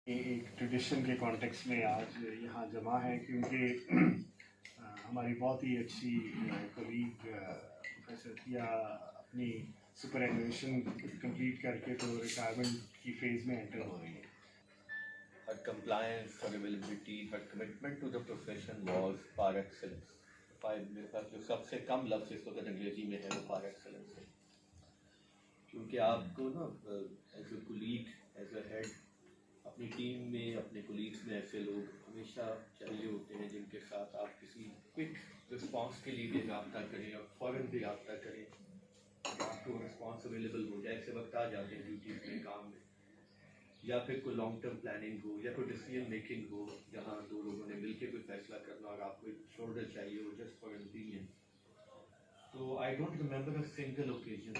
एक ट्रेडिशन के कॉन्टेक्स्ट में आज यहाँ जमा है क्योंकि हमारी बहुत ही अच्छी कलीग प्रोफेसर किया अपनी सुपर एनुएशन कंप्लीट करके तो रिटायरमेंट की फेज़ में एंटर हो रही है. Her compliance, her availability, her commitment to the profession was par excellence. मेरे पास जो सबसे कम लफ्ज़ इस वक्त अंग्रेजी में है वो par excellence है, क्योंकि आपको ना as a colleague, as a head, अपनी टीम में, अपने कोलीग्स में ऐसे लोग हमेशा चाहिए होते हैं जिनके साथ आप किसी क्विक रिस्पांस के लिए भी रब्ता करें और फ़ौरन भी रब्ता करें, आपको रिस्पांस अवेलेबल हो जाए, ऐसे वक्त आ जाते हैं ड्यूटीज़ में, काम में, या फिर कोई लॉन्ग टर्म प्लानिंग हो या कोई डिसीजन मेकिंग हो जहाँ दो लोगों ने मिलकर कोई फैसला करना और आपको एक शोल्डर चाहिए हो जस्ट फॉर एन ओपिनियन. तो I don't remember a single occasion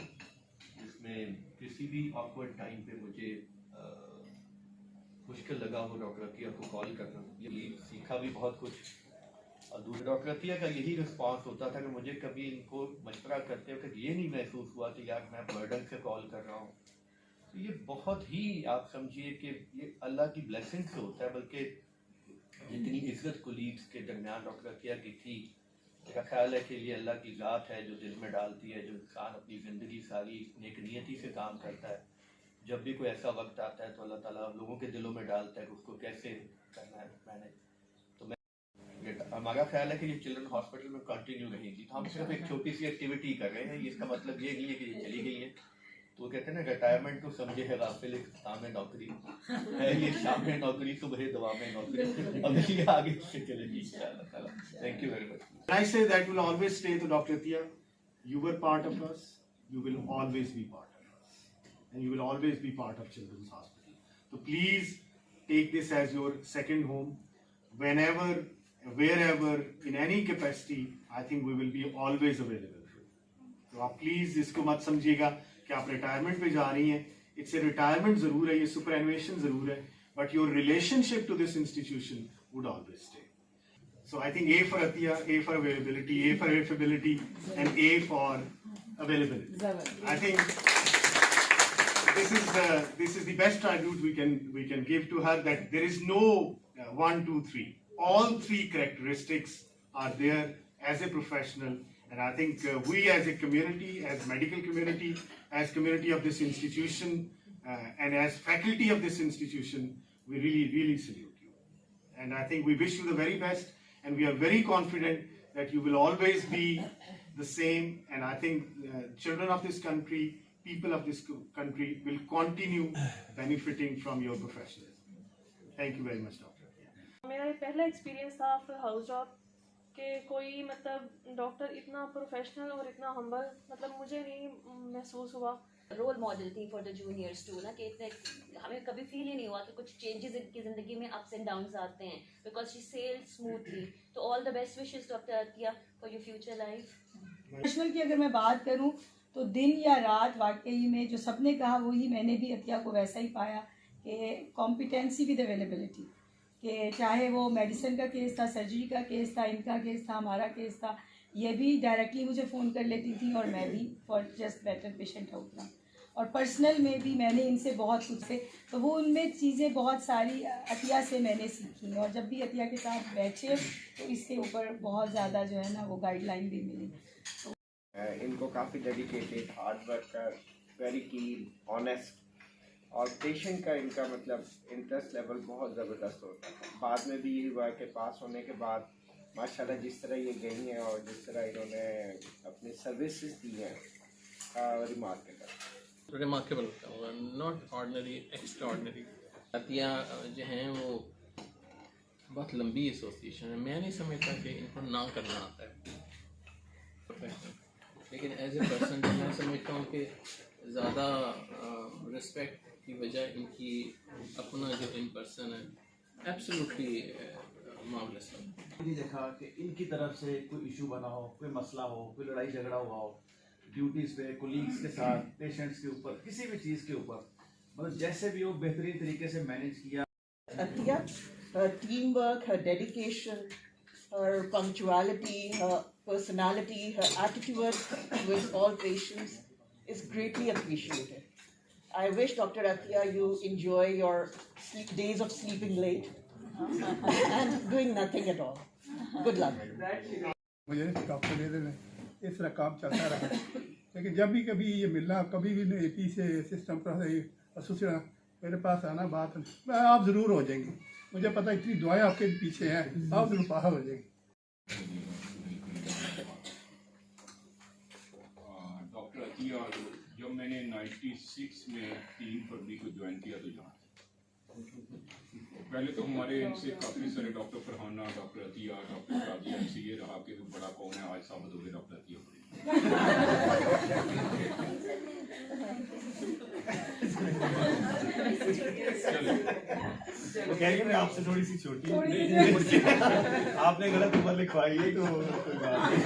जिसमें किसी भी ऑकवर्ड टाइम पे मुझे मुश्किल लगा हो डॉक्टर अतिया को कॉल करना. ये सीखा भी बहुत कुछ. और दूसरे डॉक्टर अतिया का यही रिस्पॉन्स होता था कि मुझे कभी इनको मशवरा करते वक्त ये नहीं महसूस हुआ कि यार मैं बर्डन से कॉल कर रहा हूँ. तो ये बहुत ही आप समझिए कि ये अल्लाह की ब्लेसिंग से होता है, बल्कि जितनी इज्जत कोलीग्स के दरमियान डॉक्टर अतिया की थी, मेरा ख्याल है कि ये अल्लाह की ज़ात है जो दिल में डालती है, जो इंसान अपनी ज़िंदगी सारी नेक नियति से काम करता है. जब भी कोई ऐसा वक्त आता है तो अल्लाह ताला लोगों के दिलों में डालता है कि उसको कैसे करना है मैनेज. तो मैं हमारा ख्याल है कि ये चिल्ड्रन हॉस्पिटल में कंटिन्यू रहेगी. तो हम सिर्फ एक छोटी सी एक्टिविटी कर रहे हैं, इसका मतलब ये नहीं है कि ये चली गई है. तो कहते हैं ना, रिटायरमेंट तो समझे है गाफिल सामने नौकरी है, ये सामने नौकरी सुबह दवा में नौकरी, अब ये आगे से चलेगी इंशाअल्लाह ताला. Thank you very much. I say that will always stay to Dr. Tia. You were part of us. You will always be part of us. And you will always be part of Children's Hospital. So please take this as your second home. Whenever, wherever, in any capacity, I think we will be always available for you. तो आप please इसको मत समझिएगा कि आप retirement पे जा रही हैं. It's a retirement ज़रूर है, ये superannuation ज़रूर है, but your relationship to this institution would always stay. So I think A for Atiya, A for availability, A for affability, and A for availability. I think this is the best tribute we can give to her. That there is no 1, 2, 3. All three characteristics are there as a professional, and I think we as a community, as medical community, as community of this institution, and as faculty of this institution, we really salute you. And I think we wish you the very best. And we are very confident that you will always be the same. And I think children of this country, people of this country will continue benefiting from your professionalism. Thank you very much, Doctor. मेरा ये पहला experience था after house job कि कोई मतलब doctor इतना professional और इतना हम्बल मतलब मुझे नहीं महसूस हुआ. रोल मॉडल थी फॉर द जूनियर्स टू ना, कि इतने हमें कभी फील ही नहीं हुआ कि कुछ चेंजेस इनकी ज़िंदगी में अप्स एंड डाउन्स आते हैं, बिकॉज शी सेल्ड स्मूथली. तो all the best wishes doctor Atiya for your future life. Professional की अगर मैं बात करूं तो दिन या रात वाकई में जो सबने कहा वही मैंने भी अतिया को वैसा ही पाया कि कॉम्पिटेंसी विद अवेलेबिलिटी, कि चाहे वो मेडिसिन का केस था, सर्जरी का केस था, इनका केस था, हमारा केस था, ये भी डायरेक्टली मुझे फ़ोन कर लेती थी और मैं भी for just better patient outcome. और पर्सनल में भी मैंने इनसे बहुत कुछ से, तो वो उनमें चीज़ें बहुत सारी अतिया से मैंने सीखी. और जब भी अतिया के साथ बैठे तो इसके ऊपर बहुत ज़्यादा जो है ना वो गाइडलाइन भी मिली. इनको काफ़ी dedicated, hard worker, very keen, honest, और पेशेंट का इनका मतलब इंटरेस्ट लेवल बहुत ज़बरदस्त होता है. बाद में भी ये हुआ कि पास होने के बाद माशाल्लाह जिस तरह ये गई हैं और जिस तरह इन्होंने अपनी सर्विसेज दी हैं, रिमार्केबल कहूँगा, नॉट ऑर्डनरी, एक्स्ट्राऑर्डनरी. अतिया जो हैं वो बहुत लंबी एसोसिएशन है. मैं नहीं समझता कि इनको ना करना आता है प्रोफेशनल, लेकिन एज ए पर्सन मैं समझता हूँ कि ज़्यादा रिस्पेक्ट की वजह इनकी अपना जो इन पर्सन है एब्सोल्युटली मार्वलस है. नहीं देखा कि इनकी तरफ से कोई इशू बना हो, कोई मसला हो, कोई लड़ाई झगड़ा हुआ हो ड्यूटीज़ पे, कोलीग्स के साथ, पेशेंट्स के ऊपर, किसी भी चीज़ के ऊपर, मतलब जैसे भी हो बेहतरीन तरीके से मैनेज किया. Atiya, her teamwork, her dedication, her punctuality, her personality, her attitude with all patients is greatly appreciated. I wish, Dr. Athiya, you enjoy your days of sleeping late and doing nothing at all. Good luck. मुझे doctor दे देने इस तरह काम चलता रहा, लेकिन जब भी कभी ये मिलना, कभी भी AP से सिस्टम पर एसोसिएशन मेरे पास आना, बात आप ज़रूर हो जाएंगे। मुझे पता है इतनी दुआएं आपके पीछे हैं, आप ज़रूर पार हो जाएंगे। डॉक्टर अतिया, जब मैंने 96 में 3 फरवरी को ज्वाइन किया तो यहाँ पहले तो हमारे इनसे काफ़ी सारे doctor Farhana, doctor Atiya, doctor Razia से ये रहा कि बड़ा कौन है, आज साबित हो गया डॉक्टर अतिया। वो कह रही मैं आपसे थोड़ी सी छोटी हूँ, आपने गलत उम्र लिखवाई है तो कोई बात नहीं।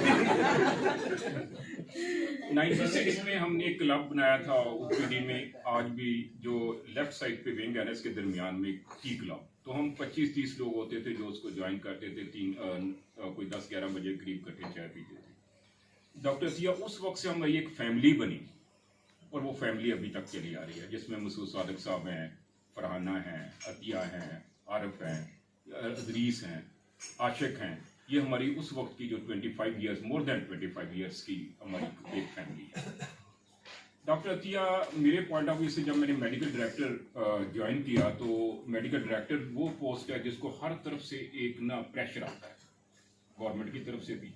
96 में हमने एक क्लब बनाया था UPD में, आज भी जो लेफ्ट साइड पे विंग है ना, इसके दरमियान में टी क्लब, तो हम 25-30 लोग होते थे जो उसको ज्वाइन करते थे। कोई 10-11 बजे करीब इकट्ठे चाय पीते थे। डॉक्टर अतिया, उस वक्त से हमारी एक फैमिली बनी और वो फैमिली अभी तक चली आ रही है, जिसमें मसूद सादिक साहब हैं, फरहाना हैं, अतिया हैं, आरिफ हैं, अदरीस हैं, आशिक हैं। ये हमारी उस वक्त की जो 25 ईयर्स, मोर देन 25 ईयर्स की हमारी एक फैमिली है। डॉक्टर अतिया, मेरे पॉइंट ऑफ व्यू से जब मैंने मेडिकल डायरेक्टर ज्वाइन किया, तो मेडिकल डायरेक्टर वो पोस्ट है जिसको हर तरफ से एक ना प्रेशर आता है, गवर्नमेंट की तरफ से भी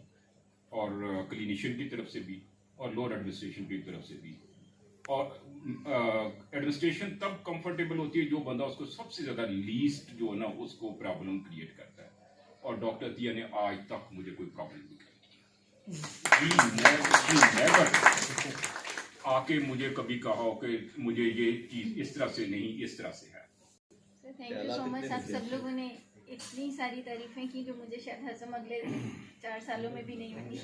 और क्लिनिशियन की तरफ से भी और लोअर एडमिनिस्ट्रेशन की तरफ से भी। और एडमिनिस्ट्रेशन तब कंफर्टेबल होती है जो बंदा उसको सबसे ज़्यादा लीस्ट जो है ना उसको प्रॉब्लम क्रिएट करता है, और डॉक्टर अतिया ने आज तक मुझे कोई प्रॉब्लम नहीं की। आके मुझे कभी कहा हो कि मुझे ये चीज़ इस तरह से नहीं, इस तरह से है। Thank you so much. आप सब लोगों ने इतनी सारी तारीफ़ें की जो मुझे शायद हज़म अगले 4 सालों में भी नहीं होगी,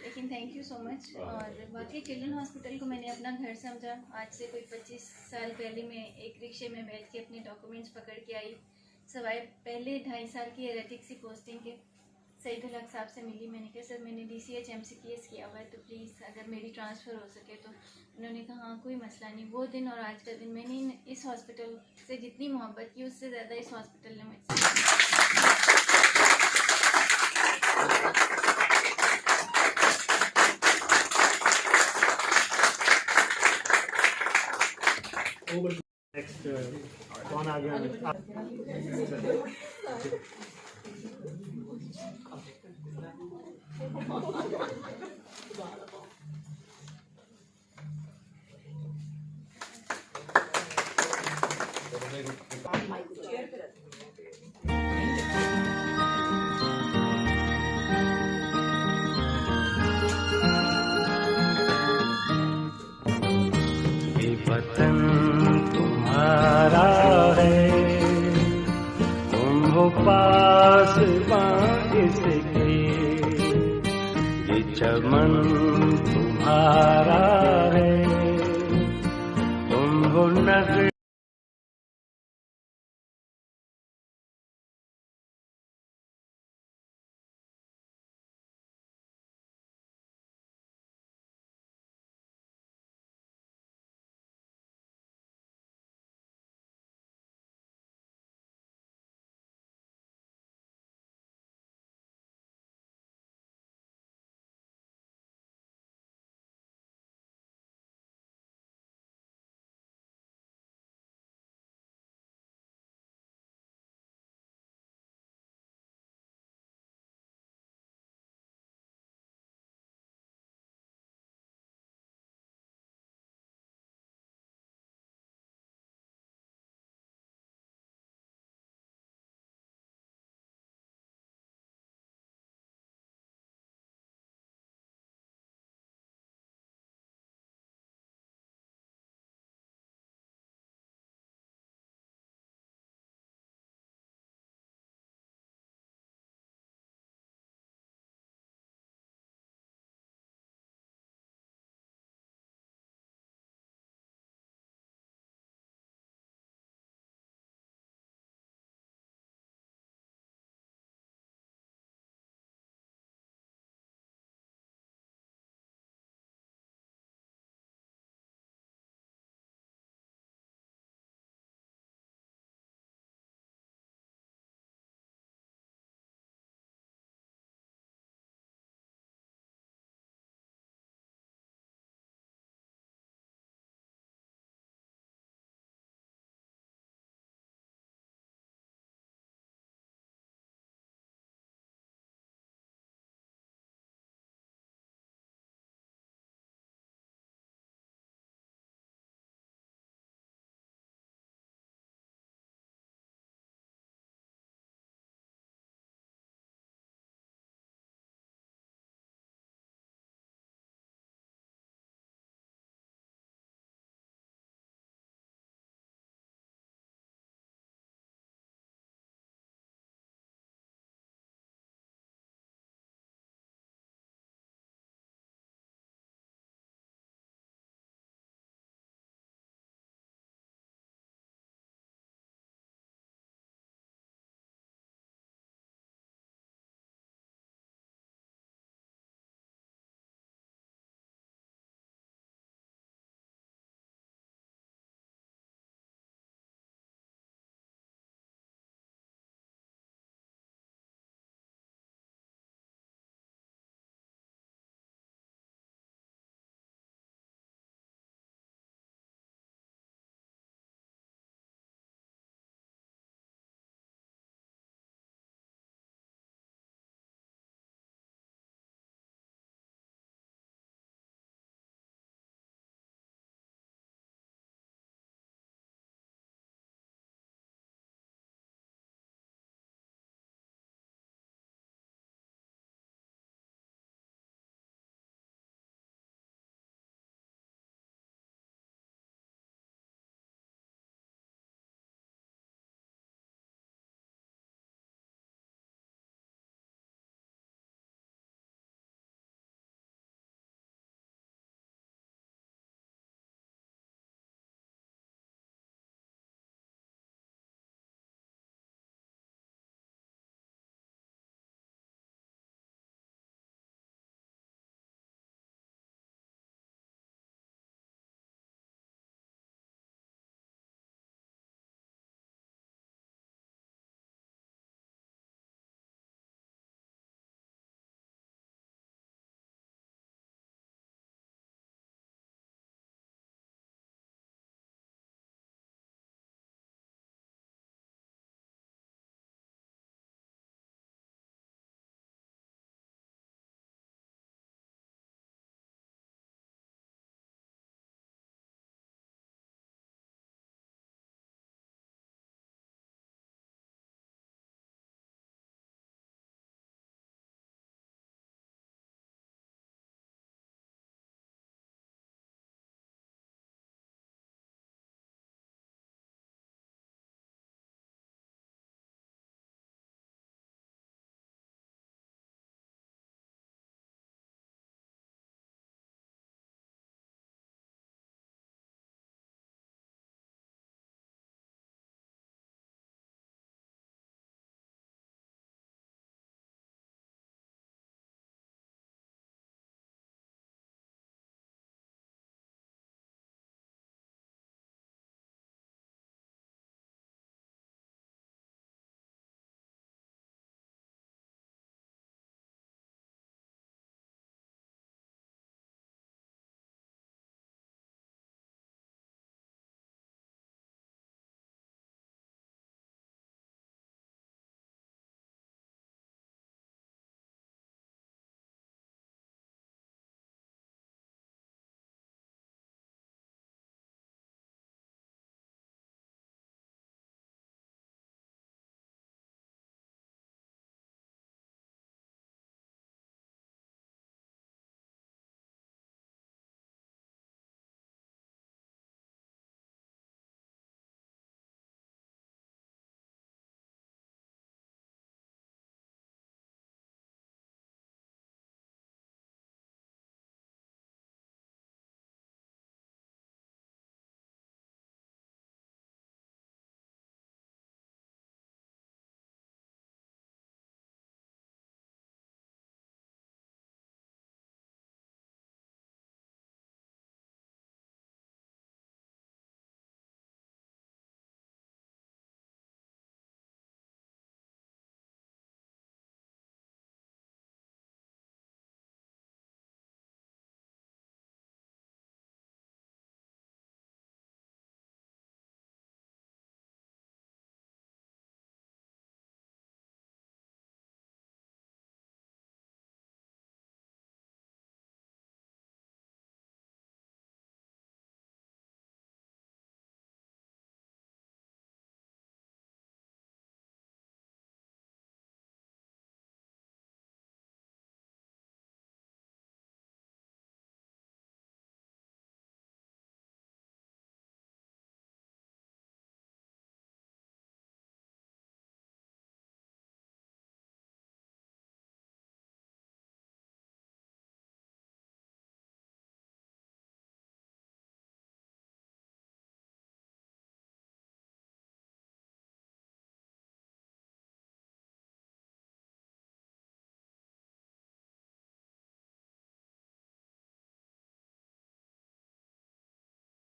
लेकिन थैंक यू सो मच। और बाकी चिल्ड्रन हॉस्पिटल को मैंने अपना घर समझा। आज से कोई 25 साल पहले मैं एक रिक्शे में बैठ के अपने डॉक्यूमेंट्स पकड़ के आई, सवाए पहले 2.5 साल की एरेटिक सी पोस्टिंग के सईद उल हक साहब से मिली। मैंने कहा सर मैंने DCH MCPS किया हुआ है, तो प्लीज़ अगर मेरी ट्रांसफ़र हो सके तो। उन्होंने कहा हाँ कोई मसला नहीं। वो दिन और आज का दिन मैंने इस हॉस्पिटल से जितनी मोहब्बत की उससे ज़्यादा इस हॉस्पिटल ने मुझसे। नेक्स्ट कौन आ गया? वतन तुम्हारा है, तुम हो पास इसके, ये चमन तुम्हारा है, तुम हो नदी